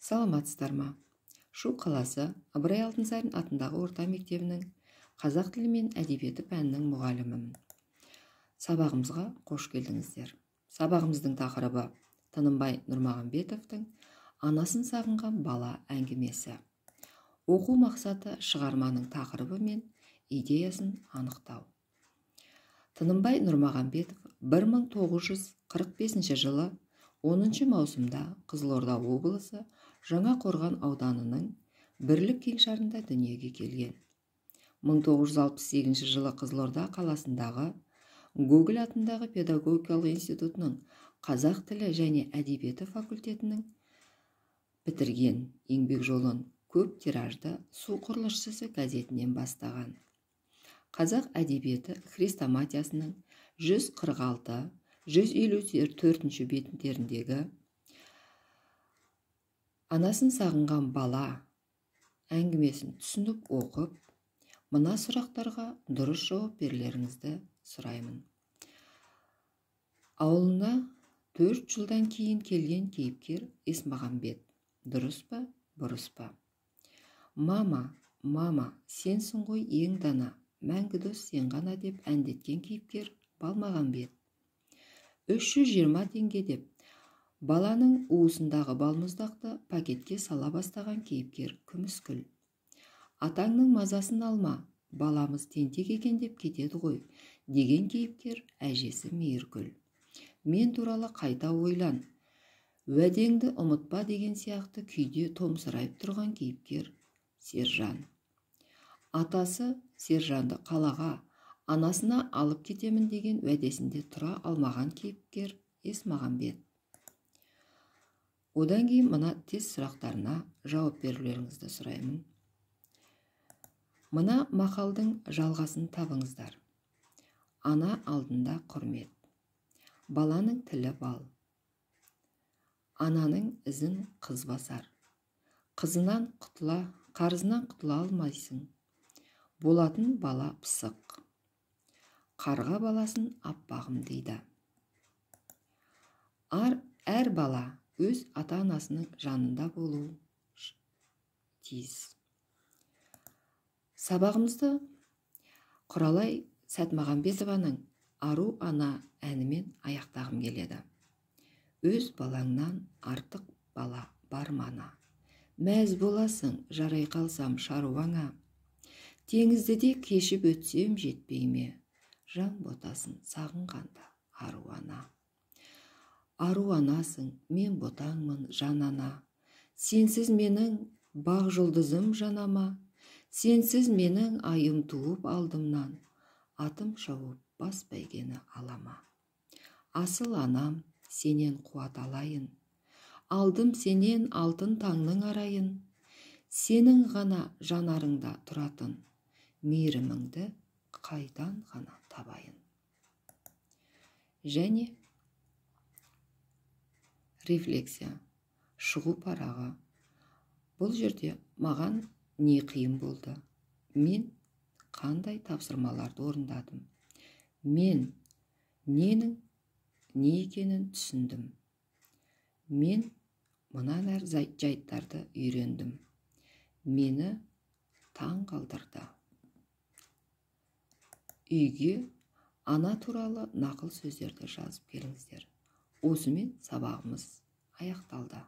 Саламатсыздар ма? Шу қаласы Ыбырай Алтынсарин атындағы орта мектебінің қазақ тілі мен әдебиеті пәнінің мұғалімімін. Сабағымызға қош келдіңіздер. Сабағымыздың тақырыбы Тынымбай Нұрмағамбетовтың «Анасын сағынған бала» әңгімесі. Оқу мақсаты шығарманың тақырыбы мен идеясын анықтау. Тынымбай Нұрмағамбетов 1945 жылы 10 маусымда Қызылорда облысы Жаңақорған ауданының Бірлік кеңшарында дүниеге келген. 1968 жылы Қызылорда қаласындағы Гоголь атындағы педагогикалық институтының қазақ тілі және әдебиеті факультетінің бітірген. Еңбек жолын көп тиражды Су құрылысшысы газетінен бастаған. Қазақ әдебиеті хрестоматиясының 146-154 беттеріндегі «Анасын сағынған бала» әңгімесін түсініп оқып, мына сұрақтарға дұрыс жауап берулеріңізді сұраймын. Ауылына 4 жылдан кейін келген кейіпкер Есмағамбет. Дұрыс па, бұрыс па? Мама, сенсің ғой ең дана, мәңгі дос сен ғана деп әндеткен кейіпкер Балмағамбет. 320 теңге деп баланың уысындағы балмұздақты пакетке сала бастаған кейіпкер Күміскүл. Атаңның мазасын алма, баламыз тентек екен деп кетеді ғой деген кейіпкер әжесі Мейіргүл. Мен туралы қайта ойлан, уәдеңді ұмытпа деген сияқты күйде томсырайып тұрған кейіпкер Сержан. Атасы Сержанды қалаға анасына алып кетемін деген уәдесінде тұра алмаған кейіпкер Есмағамбет. Одан кейін мына тест сұрақтарына жауап берулеріңізді сұраймын. Мына мақалдың жалғасын табыңыздар. Ана алдында құрмет. Баланың тілі бал. Ананың ізін қыз басар. Қарызынан құтыла алмайсың. Болатын бала пысық. Қарға баласын аппағым дейді. Әр бала өз ата-анасының жанында болу тиіс. Сабағымызды Құралай Сәтмағамбетованың «Ару ана» әнімен аяқтағым келеді. Өз балаңнан артық бала бар мана. Мәз боласың, жарай қалсам шаруаңа. Теңізді де кешіп өтсем жетпей ме? Жан ботасын сағынғанда ару ана. Ару анасың, мен ботаңмын жан ана. Сенсіз менің бақ жұлдызым жанама. Сенсіз менің айым туып алдымнан. Атым шауып бас бәйгені алама. Асыл анам, сенен қуат алайын. Алдым сенен алтын таңның арайын. Сенің ғана жанарыңда тұратын. Мейіріміңді қайдан ғана табайын. Және рефлексия, шығу парағы. Бұл жерде маған не қиын болды? Мен қандай тапсырмаларды орындадым? Мен ненің не екенін түсіндім. Мен мұнан әр жайттарды үйрендім. Мені таң қалдырды. Үйге ана туралы нақыл сөздерді жазып келіңіздер. Осымен сабағымыз аяқталды.